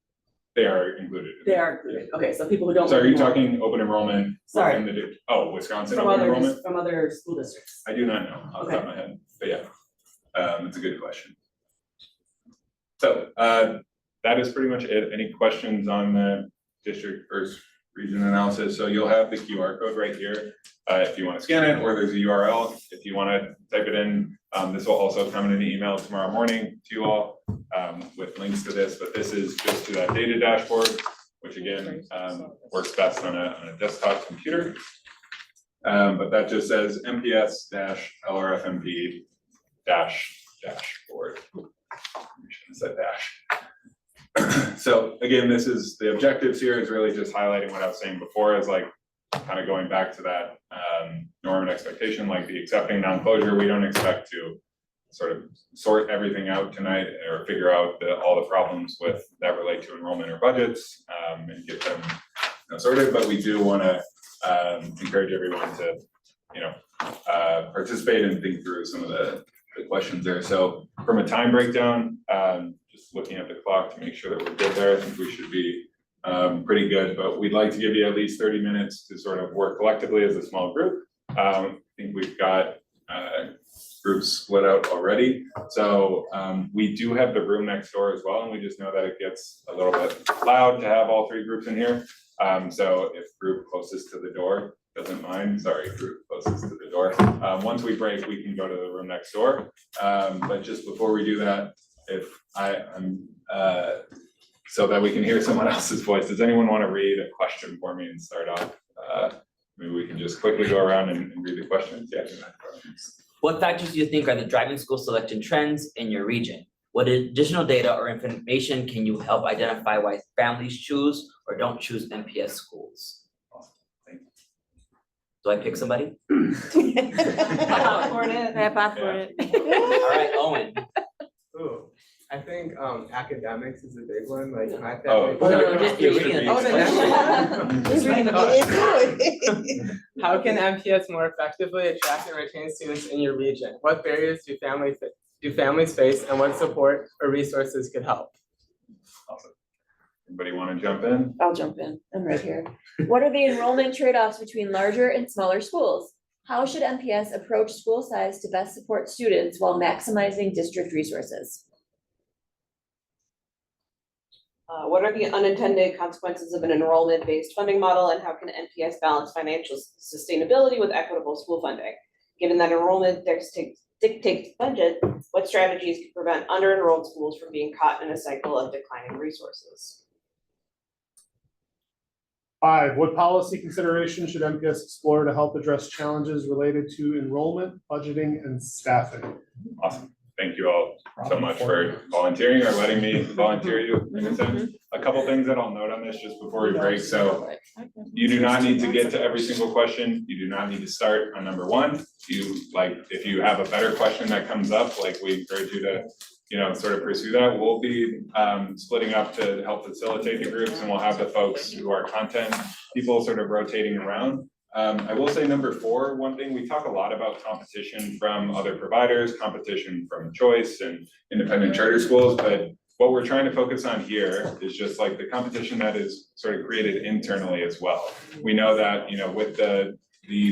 They are included. They are included. Okay, so people who don't. So are you enroll talking open enrollment? Sorry. within the Wisconsin From open other, enrollment? from other school districts. I do not know off the top of my head, but yeah, it's a good question. So that is pretty much it. Any questions on the district versus region analysis? So you'll have the QR code right here if you want to scan it, or there's a URL if you want to type it in. This will also come in an email tomorrow morning to you all with links to this, but this is just to that data dashboard, which again works best on a desktop computer. But that just says MPS-LRFMP-dashboard. I shouldn't have said dash. So again, this is, the objectives here is really just highlighting what I was saying before, is like, kind of going back to that norm and expectation, like the accepting non-closure. We don't expect to sort of sort everything out tonight or figure out all the problems with that relate to enrollment or budgets and get them sorted, but we do want to encourage everyone to, participate and think through some of the questions there. So from a time breakdown, just looking at the clock to make sure that we're good there, I think we should be pretty good, but we'd like to give you at least 30 minutes to sort of work collectively as a small group. I think we've got groups split out already. So we do have the room next door as well, and we just know that it gets a little bit loud to have all 3 groups in here. So if group closest to the door doesn't mind, sorry, group closest to the door. Once we break, we can go to the room next door. But just before we do that, if I'm so that we can hear someone else's voice, does anyone want to read a question for me and start off? Maybe we can just quickly go around and read the questions. Yeah. What factors do you think are the driving school selection trends in your region? What additional data or information can you help identify why families choose or don't choose MPS schools? Thank you. Do I pick somebody? Popcorn it. Yeah, popcorn. All right, Owen. Ooh, I think academics is a big one, like my Oh, family. You're reading it. Oh, no, He's reading the book. How can MPS more effectively attract and retain students in your region? What barriers do families face, and what support or resources could help? Awesome. Anybody want to jump in? I'll jump in, I'm right here. What are the enrollment trade-offs between larger and smaller schools? How should MPS approach school size to best support students while maximizing district resources? What are the unintended consequences of an enrollment-based funding model, and how can NPS balance financial sustainability with equitable school funding? Given that enrollment dictates budget, what strategies can prevent under-enrolled schools from being caught in a cycle of declining resources? 5, what policy considerations should MPS explore to help address challenges related to enrollment, budgeting, and staffing? Awesome. Thank you all so much for volunteering or letting me volunteer you in a sense. A couple things that I'll note on this just before we break. So you do not need to get to every single question. You do not need to start on number 1. If you have a better question that comes up, like we encourage you to, sort of pursue that. We'll be splitting up to help facilitate the groups, and we'll have the folks who are content people sort of rotating around. I will say number 4, one thing, we talk a lot about competition from other providers, competition from choice and independent charter schools, but what we're trying to focus on here is just like the competition that is sort of created internally as well. We know that, with the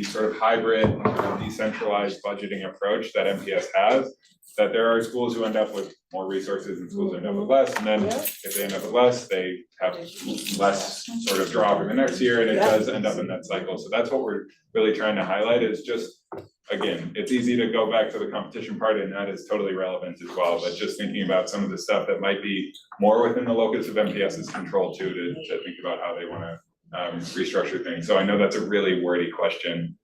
sort of hybrid decentralized budgeting approach that MPS has, that there are schools who end up with more resources and schools end up with less, and then if they end up with less, they have less sort of draw for the next year, and it does end up in that cycle. So that's what we're really trying to highlight, is just, again, it's easy to go back to the competition part, and that is totally relevant as well, but just thinking about some of the stuff that might be more within the locus of MPS's control too, to think about how they want to restructure things. So I know that's a really wordy question.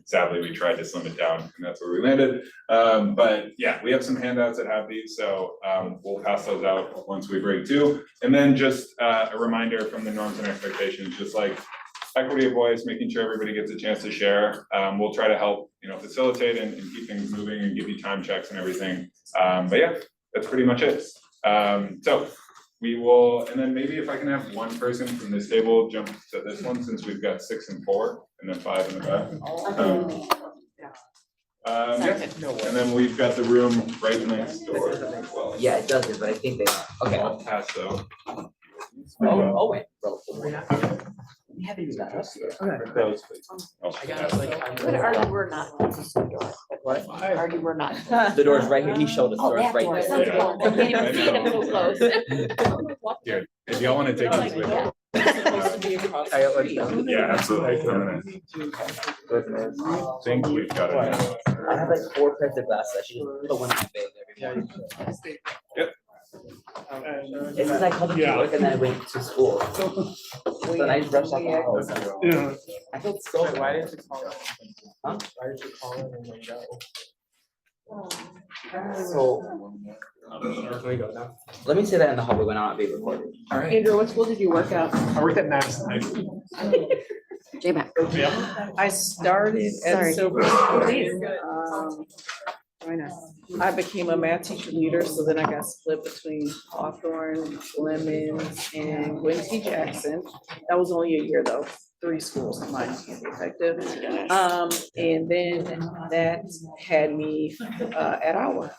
Sadly, we tried to slim it down, and that's where we landed. But yeah, we have some handouts that have these, so we'll pass those out once we break too. And then just a reminder from the norms and expectations, just like equity of voice, making sure everybody gets a chance to share. We'll try to help, facilitate and keep things moving and give you time checks and everything. But yeah, that's pretty much it. So we will, and then maybe if I can have one person from this table jump to this one, since we've got 6 and 4, and then 5 in the back. Yeah. And then we've got the room right next door as well. Yeah, it does it, but I think they, okay. I'll pass those. Owen. We haven't used that. Those, please. But Artie, we're not. What? Artie, we're not. The door's right here. He showed us. The Oh, door's that right door, there. some Yeah. door. I can't even see it, I'm so close. Here, if y'all wanna take these with you. Yeah, absolutely. I'm gonna think we've got it now. I have like 4 pairs of glasses. I should put one in my bag every morning. It's because I called to work and then I went to school. So then I just rushed out the house. Yeah. I felt so Why bad. did you call it? Huh? Why did you call it and then go? So. Can we go now? Let me say that in the hallway when I'm not being recorded. Andrew, what school did you work at? I worked at Madison High School. J-Mac. Yeah. I started Sorry. at Silver Spring. Why not? I became a math teacher leader, so then I got split between Hawthorne, Lemons, and Gwen T. Jackson. That was only a year though, 3 schools of mine can't be effective. And then that had me at our.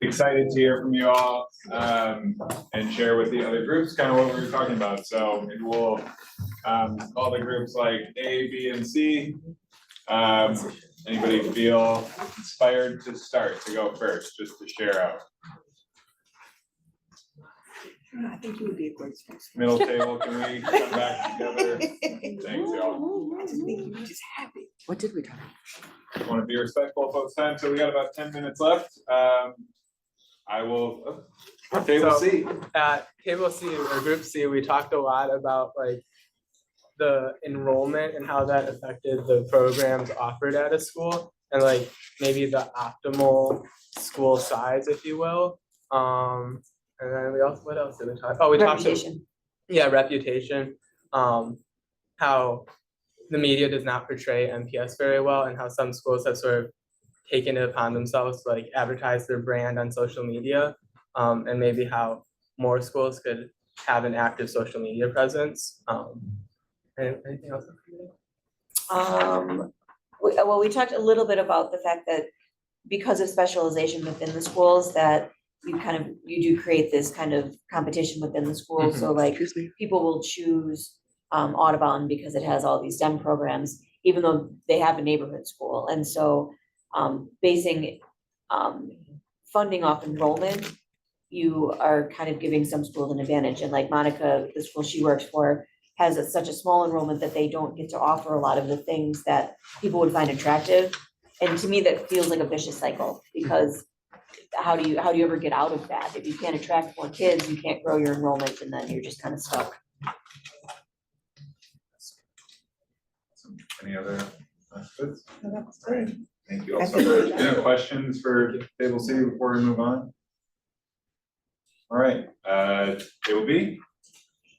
excited to hear from you all, and share with the other groups kind of what we were talking about. So maybe we'll, call the groups like A, B, and C. Anybody feel inspired to go first, just to share out? I think you would be a great sponsor. Middle table, can we come back together? Thanks, y'all. I just think you were just happy. What did we talk about? Want to be respectful of folks' time, so we got about 10 minutes left. I will, table So- C. At table C or group C, we talked a lot about like the enrollment and how that affected the programs offered at a school and like maybe the optimal school size, if you will. And then we also, what else did we talk? Oh, we talked. Reputation. Yeah, reputation. How the media does not portray MPS very well and how some schools have sort of taken it upon themselves to like advertise their brand on social media. And maybe how more schools could have an active social media presence. Anything else? We talked a little bit about the fact that because of specialization within the schools, that you do create this kind of competition within the school. So like Excuse me. people will choose Audubon because it has all these STEM programs, even though they have a neighborhood school. And so basing funding off enrollment, you are kind of giving some schools an advantage. And like Monica, the school she works for, has such a small enrollment that they don't get to offer a lot of the things that people would find attractive. And to me, that feels like a vicious cycle, because how do you ever get out of that? If you can't attract more kids, you can't grow your enrollment, and then you're just kind of stuck. Any other questions? Great. Thank you all so much. Any questions for table C before we move on? All right, table B.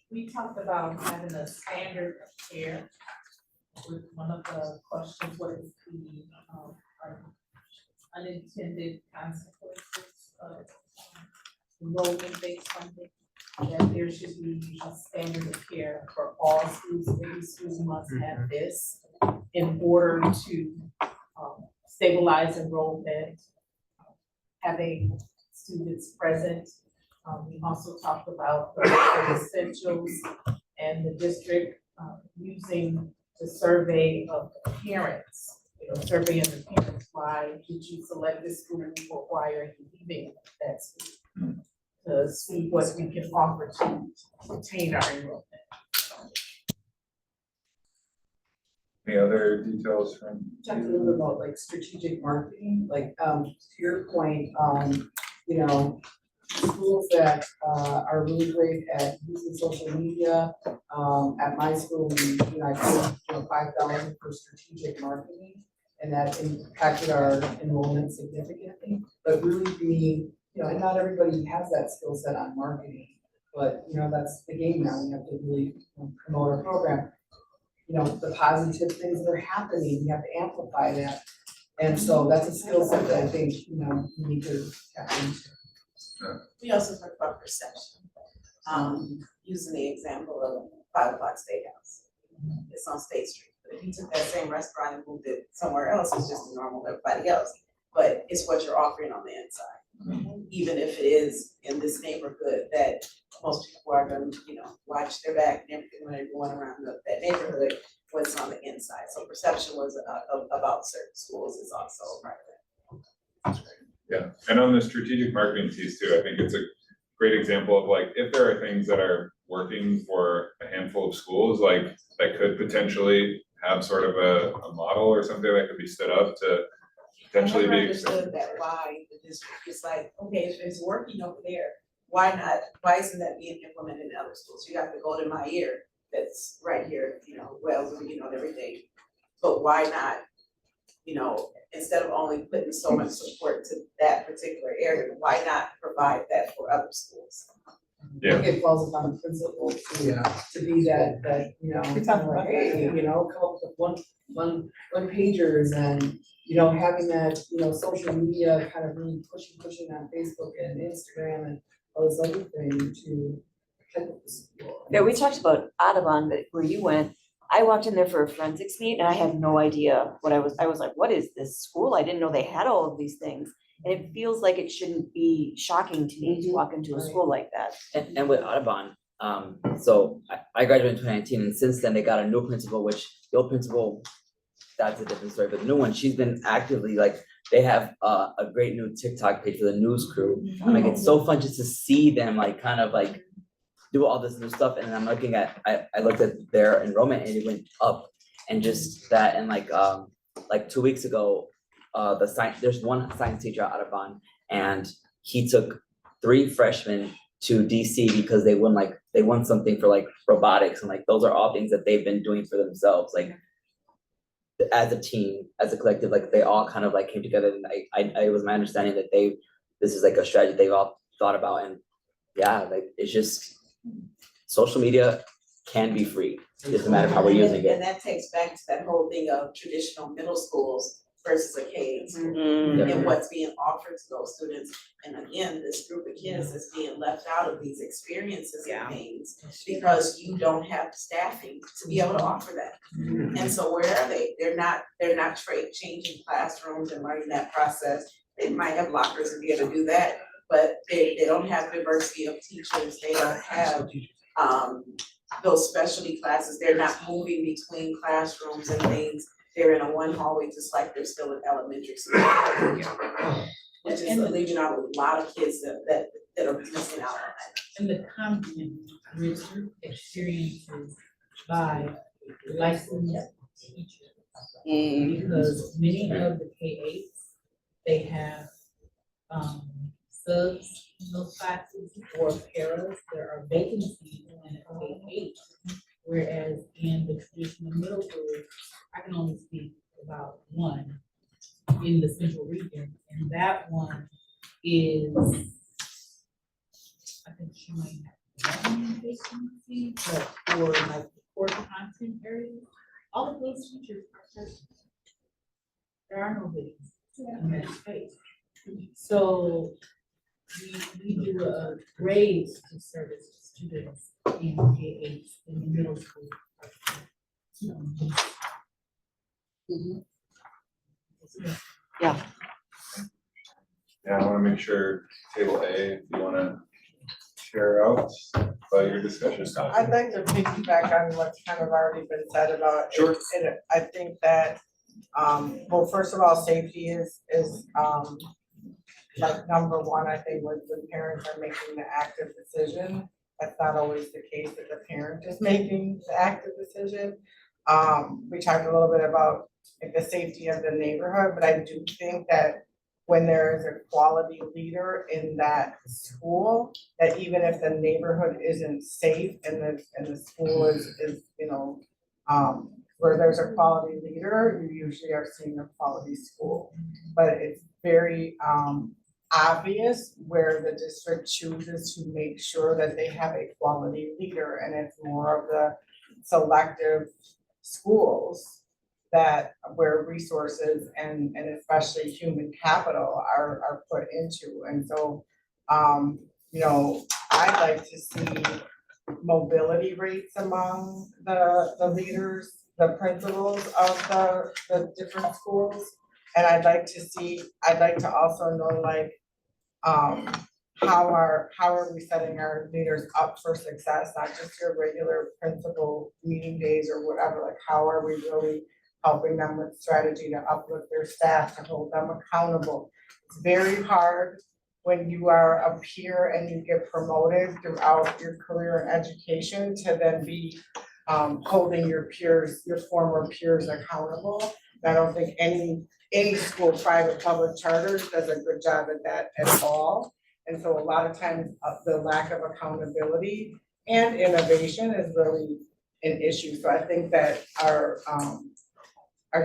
We talked about having a standard of care. With one of the questions, what is the unintended consequences of enrollment-based funding? That there should be a standard of care for all schools. Every school must have this in order to stabilize enrollment, having students present. We also talked about the essentials and the district using the survey of the parents, surveying the parents, why did you select this school, or why are you leaving that school? To see what we can offer to retain our enrollment. Any other details from? Talked a little bit about like strategic marketing, like to your point, you know, schools that are really great at using social media. At my school, I paid $5 for strategic marketing, and that impacted our enrollment significantly. But really being, and not everybody has that skill set on marketing, but that's the game now. We have to really promote our program. The positive things that are happening, we have to amplify that. And so that's a skill set that I think, we need to tap into. We also talked about perception, using the example of 5 O'Clock Steakhouse. It's on State Street, but if you took that same restaurant and moved it somewhere else, it's just normal to everybody else. But it's what you're offering on the inside, even if it is in this neighborhood that most people are gonna, watch their back and everything when they're going around that neighborhood, what's on the inside. So perception was about certain schools is also part of that. Yeah, and on the strategic marketing piece too, I think it's a great example of like, if there are things that are working for a handful of schools, like that could potentially have sort of a model or something that could be stood up to potentially I never be. understood that why the district is like, okay, if it's working over there, why isn't that being implemented in other schools? You have to go to my ear, that's right here, Wells, and everything. But why not, instead of only putting so much support to that particular area, why not provide that for other schools? Yeah. I think it falls upon the principal to be that, like, hey, come up with one pagers and, having that, social media kind of really pushing on Facebook and Instagram and all this other thing to help with the school. Yeah, we talked about Audubon, but where you went, I walked in there for a forensics meet and I had no idea what I was like, what is this school? I didn't know they had all of these things. And it feels like it shouldn't be shocking to me to walk into a school like that. And with Audubon, so I graduated in 2019, and since then they got a new principal, which the old principal, that's a different story, but the new one, she's been actively like, they have a great new TikTok page for the news crew. I'm like, it's so fun just to see them like kind of like do all this new stuff, and I'm looking at, I looked at their enrollment and it went up. And just that, and like 2 weeks ago, there's one science teacher at Audubon, and he took 3 freshmen to DC because they won something for like robotics, and like those are all things that they've been doing for themselves, like as a team, as a collective, like they all kind of like came together, and it was my understanding that this is like a strategy they've all thought about, and yeah, like it's just, social media can be free, it's just a matter of how we're using And it. that takes back to that whole thing of traditional middle schools versus a K school. Mm. And what's being offered to those students. And again, this group of kids is being left out of these experiences and things because you don't have staffing to be able to offer that. And so where are they? They're not changing classrooms and learning that process. They might have lockers and be able to do that, but they don't have diversity of teachers. They don't have those specialty classes. They're not moving between classrooms and things. They're in a one hallway, just like they're still in elementary school. Which is leaving out a lot of kids that are missing out on that. And the content, richer experiences by licensed teachers. Because many of the K-8s, they have subs in those classes or paras. There are vacancies in a K-8, whereas in the traditional middle school, I can only speak about one in the central region, and that one is, I think she might have one vacancy, but for like the core content areas, all of those teachers are certain. There are no vacancies in that space. So we do a grade to service students in K-8 in the middle school. Yeah. Yeah, I wanna make sure table A, if you wanna share out about your discussion. I'd like to piggyback on what's kind of already been said about it. Sure. And I think that, well, first of all, safety is like number one. I think when parents are making the active decision, that's not always the case that the parent is making the active decision. We talked a little bit about like the safety of the neighborhood, but I do think that when there is a quality leader in that school, that even if the neighborhood isn't safe and the school is, you know, where there's a quality leader, you usually are seeing a quality school. But it's very obvious where the district chooses to make sure that they have a quality leader, and it's more of the selective schools that where resources and especially human capital are put into. And so, you know, I'd like to see mobility rates among the leaders, the principals of the different schools. And I'd like to also know, like, how are we setting our leaders up for success, not just your regular principal meeting days or whatever, like how are we really helping them with strategy to uplift their staff, to hold them accountable. It's very hard when you are a peer and you get promoted throughout your career in education to then be holding your peers, your former peers accountable. I don't think any school, private, public, charter does a good job at that at all. And so a lot of times the lack of accountability and innovation is really an issue. So I think that our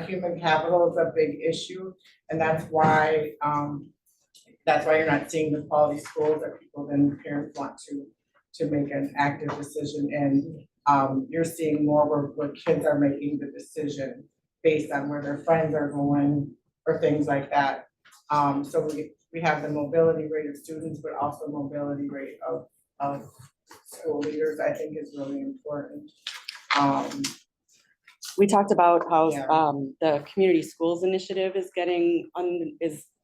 human capital is a big issue, and that's why you're not seeing the quality schools that people then parents want to make an active decision. And you're seeing more where kids are making the decision based on where their friends are going or things like that. So we have the mobility rate of students, but also mobility rate of school leaders, I think is really important. We talked about how Yeah. the community schools initiative is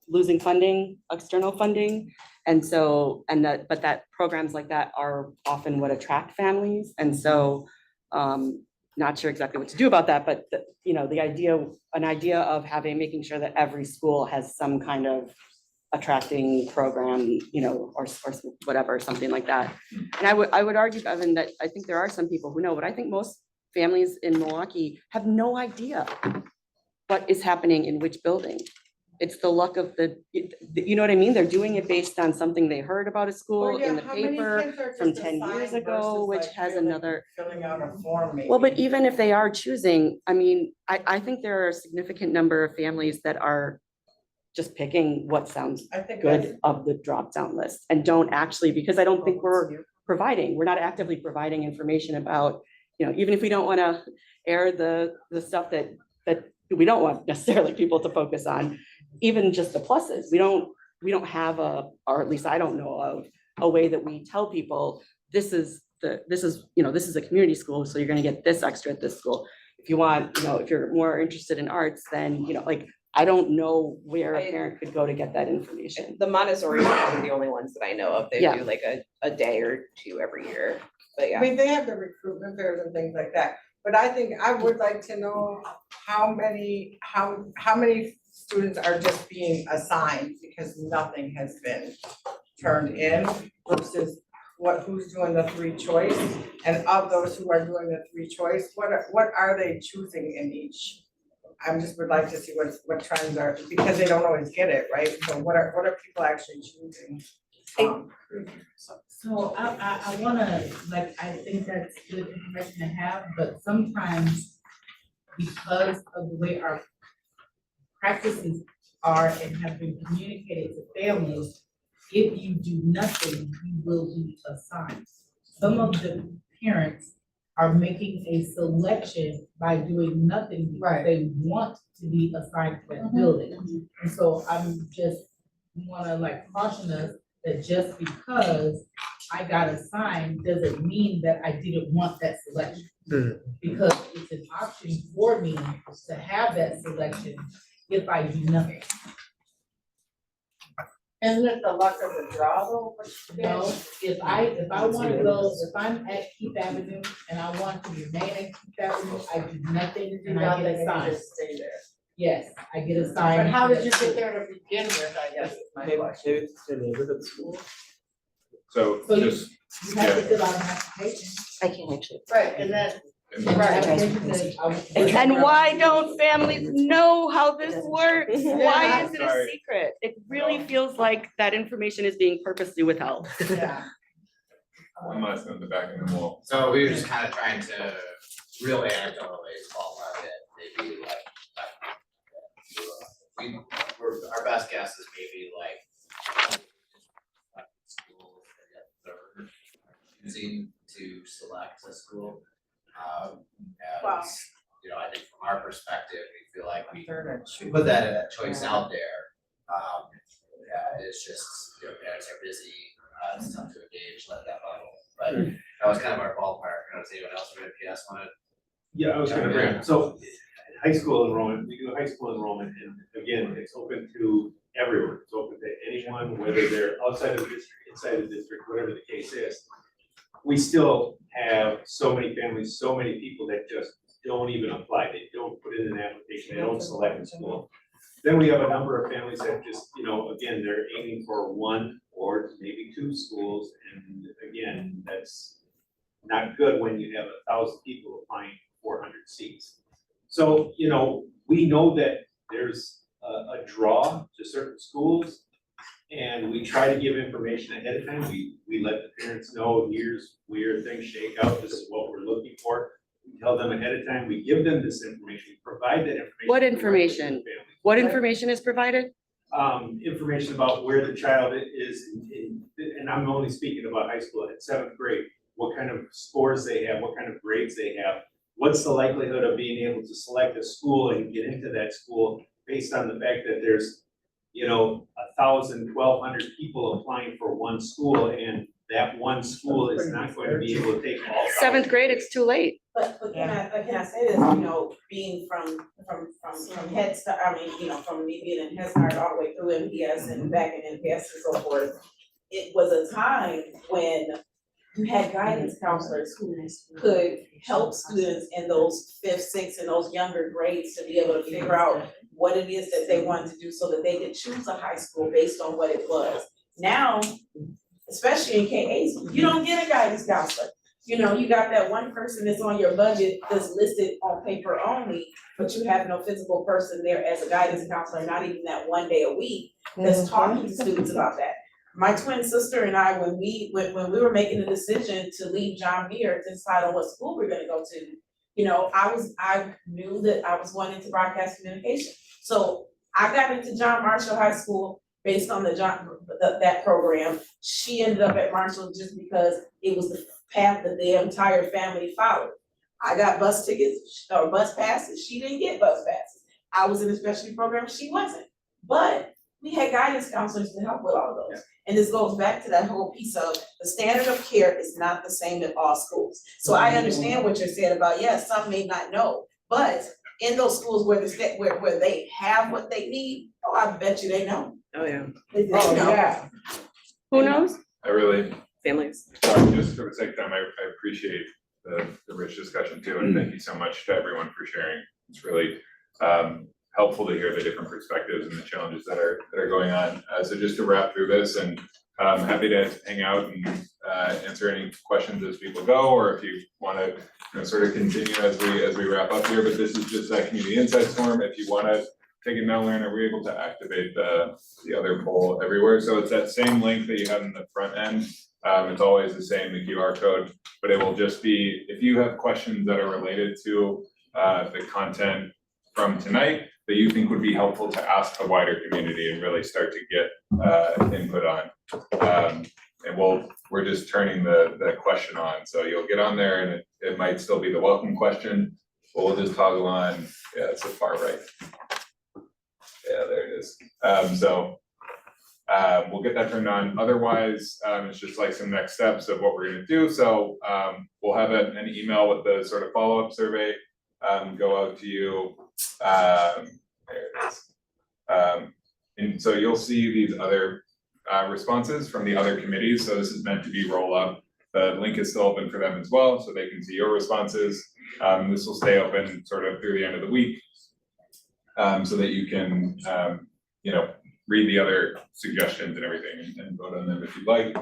losing funding, external funding. And so, but that programs like that are often what attract families. And so, not sure exactly what to do about that, but an idea of making sure that every school has some kind of attracting program, or whatever, something like that. And I would argue, Evan, that I think there are some people who know, but I think most families in Milwaukee have no idea what is happening in which building. It's the luck of you know what I mean? They're doing it based on something they heard about a school in the paper from 10 years ago, which has another. Filling out a form maybe. Well, but even if they are choosing, I mean, I think there are a significant number of families that are just picking what sounds I think good of the drop down list and don't actually, because I don't think we're not actively providing information about, even if we don't want to air the stuff that we don't want necessarily people to focus on, even just the pluses. We don't have or at least I don't know of a way that we tell people this is a community school, so you're gonna get this extra at this school. If you want, if you're more interested in arts, then, I don't know where a parent could go to get that information. The Montessori are the only ones that I know of. They Yeah. do like a day or two every year, but yeah. I mean, they have the recruitment fairs and things like that, but I think I would like to know how many students are just being assigned because nothing has been turned in versus who's doing the 3 choice, and of those who are doing the 3 choice, what are they choosing in each? I just would like to see what trends are, because they don't always get it, right? So what are people actually choosing? So I wanna, I think that's good information to have, but sometimes because of the way our practices are and have been communicated to families, if you do nothing, you will be assigned. Some of the parents are making a selection by doing nothing because they want to be assigned to that building. And so I'm just wanna caution us that just because I got assigned doesn't mean that I didn't want that selection. Because it's an option for me to have that selection if I do nothing. Isn't it the luck of the draw though? No, if I want to go, if I'm at Keith Avenue and I want to remain at Keith Avenue, I do nothing and I get assigned. Stay there. Yes, I get assigned. But how did you get there to begin with, I guess is my question. Maybe it's the neighborhood school. So So just, You have to fill out an application. I can't actually. Right, and then, And the application says, I want to- And why don't families know how this works? Why is it a Sorry. secret? It really feels like that information is being purposely withheld. yeah. one last on the back of the wall. So we were just kind of trying to real anecdotally ballpark it, maybe our best guess is maybe schools that third choosing to select a school. Wow. I think from our perspective, we feel like we Third. put that choice out there. It's just, parents are busy, it's tough to engage, let that level, but that was kind of our ballpark. Does anyone else from NPS wanna? Yeah, I was gonna bring, so high school enrollment, we do high school enrollment, and again, it's open to everyone. It's open to anyone, whether they're outside of the district, inside the district, whatever the case is. We still have so many families, so many people that just don't even apply. They don't put in an application, they don't select a school. Then we have a number of families that just, again, they're aiming for 1 or maybe 2 schools. And again, that's not good when you have 1,000 people applying for 400 seats. So, we know that there's a draw to certain schools, and we try to give information ahead of time. We let the parents know, here's where things shake out, this is what we're looking for. We tell them ahead of time, we give them this information, we provide that information. What directly to the information? family. What information is provided? Information about where the child is, and I'm only speaking about high school, at 7th grade, what kind of scores they have, what kind of grades they have. What's the likelihood of being able to select a school and get into that school based on the fact that there's 1,000, 1,200 people applying for one school, and that one school is not going to be able to take all. 7th grade, it's too late. But can I say this, you know, being from Head Start, I mean, you know, from me being in Head Start all the way through MPS and back in MPS and so forth. It was a time when you had guidance counselors who could help students in those fifth, sixth, and those younger grades to be able to figure out what it is that they wanted to do so that they could choose a high school based on what it was. Now, especially in K-8, you don't get a guidance counselor. You know, you got that one person that's on your budget that's listed on paper only, but you have no physical person there as a guidance counselor, not even that one day a week that's talking to students about that. My twin sister and I, when we were making the decision to leave John Muir to decide on what school we're gonna go to, you know, I knew that I was going into broadcast communication. So I got into John Marshall High School based on that program. She ended up at Marshall just because it was the path that the entire family followed. I got bus tickets or bus passes. She didn't get bus passes. I was in a specialty program. She wasn't. But we had guidance counselors to help with all of those. And this goes back to that whole piece of the standard of care is not the same in all schools. So I understand what you're saying about, yes, some may not know, but in those schools where where they have what they need, oh, I bet you they know. Oh, yeah. They know. Who knows? I really, Families. sorry, just for the sake of time, I appreciate the rich discussion too, and thank you so much to everyone for sharing. It's really helpful to hear the different perspectives and the challenges that are going on. So just to wrap through this, and I'm happy to hang out and answer any questions as people go, or if you want to, you know, sort of continue as we wrap up here. But this is just that community insights form. If you want to take it now, Lauren, we're able to activate the other poll everywhere. So it's that same link that you have in the front end. It's always the same, the QR code, but it will just be, if you have questions that are related to the content from tonight that you think would be helpful to ask the wider community and really start to get input on. And we're just turning the question on. So you'll get on there and it might still be the welcome question, but we'll just toggle on. Yeah, it's the far right. Yeah, there it is. We'll get that turned on. Otherwise, it's just like some next steps of what we're gonna do. So we'll have an email with the sort of follow-up survey go out to you. There it is. And so you'll see these other responses from the other committees. So this is meant to be roll up. The link is still open for them as well, so they can see your responses. This will stay open sort of through the end of the week, so that you can, you know, read the other suggestions and everything and vote on them if you'd like.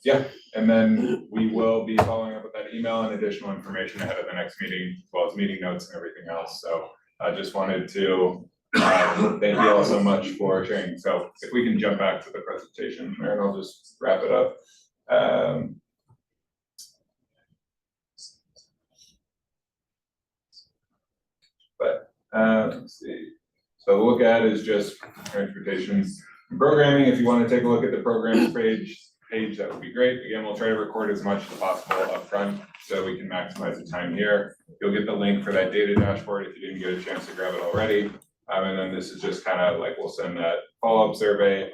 Yeah, and then we will be following up with that email and additional information ahead of the next meeting, as well as meeting notes and everything else. So I just wanted to thank you all so much for sharing. So if we can jump back to the presentation, and I'll just wrap it up. Let's see. So the look at is just transportation and programming. If you want to take a look at the programs page, that would be great. Again, we'll try to record as much as possible up front so we can maximize the time here. You'll get the link for that data dashboard if you didn't get a chance to grab it already. And then this is just kind of like, we'll send that follow-up survey.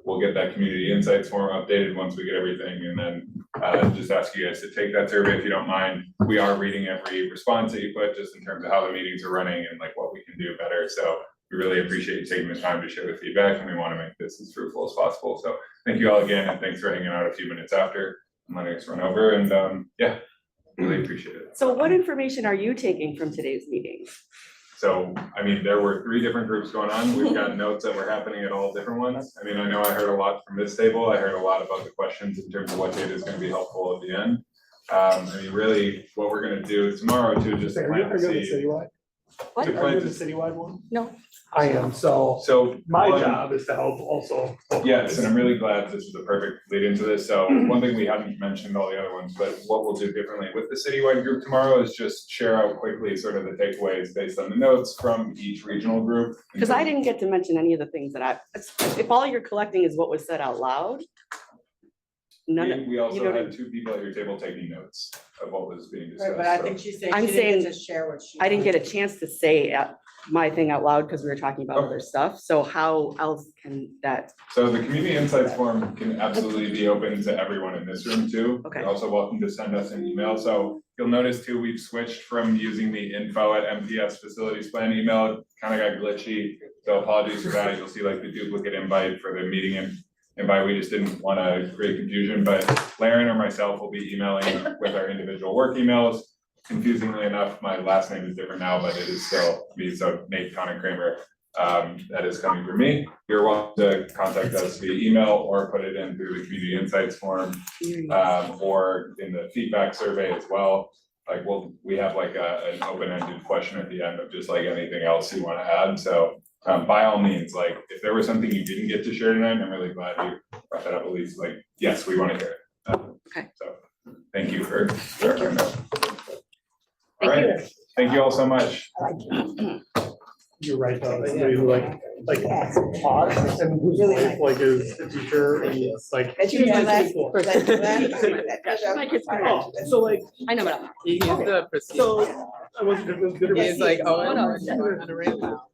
We'll get that community insights form updated once we get everything, and then just ask you guys to take that survey if you don't mind. We are reading every response that you put, just in terms of how the meetings are running and like what we can do better. So we really appreciate you taking the time to share the feedback, and we want to make this as fruitful as possible. So thank you all again, and thanks for hanging out a few minutes after. I'm letting us run over, and yeah, really appreciate it. So what information are you taking from today's meeting? So, I mean, there were 3 different groups going on. We've got notes that were happening at all different ones. I mean, I know I heard a lot from this table. I heard a lot about the questions in terms of what data is going to be helpful at the end. I mean, really, what we're going to do tomorrow too, just to plan to see. What? To Are plan you to the citywide one? No. I am, so So my one- job is to help also. Yes, and I'm really glad this is the perfect lead into this. So one thing we haven't mentioned all the other ones, but what we'll do differently with the citywide group tomorrow is just share out quickly sort of the takeaways based on the notes from each regional group. Because I didn't get to mention any of the things that if all you're collecting is what was said out loud. None of, We you also know, had 2 people at your table taking notes of what was being discussed. Right, but I so- think she's saying I'm she didn't saying get to share what she. I didn't get a wanted. chance to say my thing out loud because we were talking about other stuff. So how else can that, So the community insights form can absolutely be open to everyone in this room too. Okay. You're also welcome to send us an email. So you'll notice too, we've switched from using the info@MPS facilities plan email, kind of got glitchy. So apologies for that. You'll see like the duplicate invite for the meeting invite. We just didn't want to create confusion, but Laren or myself will be emailing with our individual work emails. Confusingly enough, my last name is different now, but it is still me, so Nate Connor Kramer. That is coming from me. You're welcome to contact us via email or put it in through the community insights form, or in the feedback survey as well. Like, we have like an open-ended question at the end of just like anything else you want to add, so by all means, like, if there was something you didn't get to share tonight, I'm really glad you brought that up, at least, like, yes, we want to hear it. Okay. So, thank you for clarifying that. All Thank right, thank you all so much. You're right, though, somebody who like taught and whose wife like is a teacher and like. My kid's Oh, so like, I know, but He's the so I wasn't, it was good. He's like, oh, No, no, I'm going on a rant now.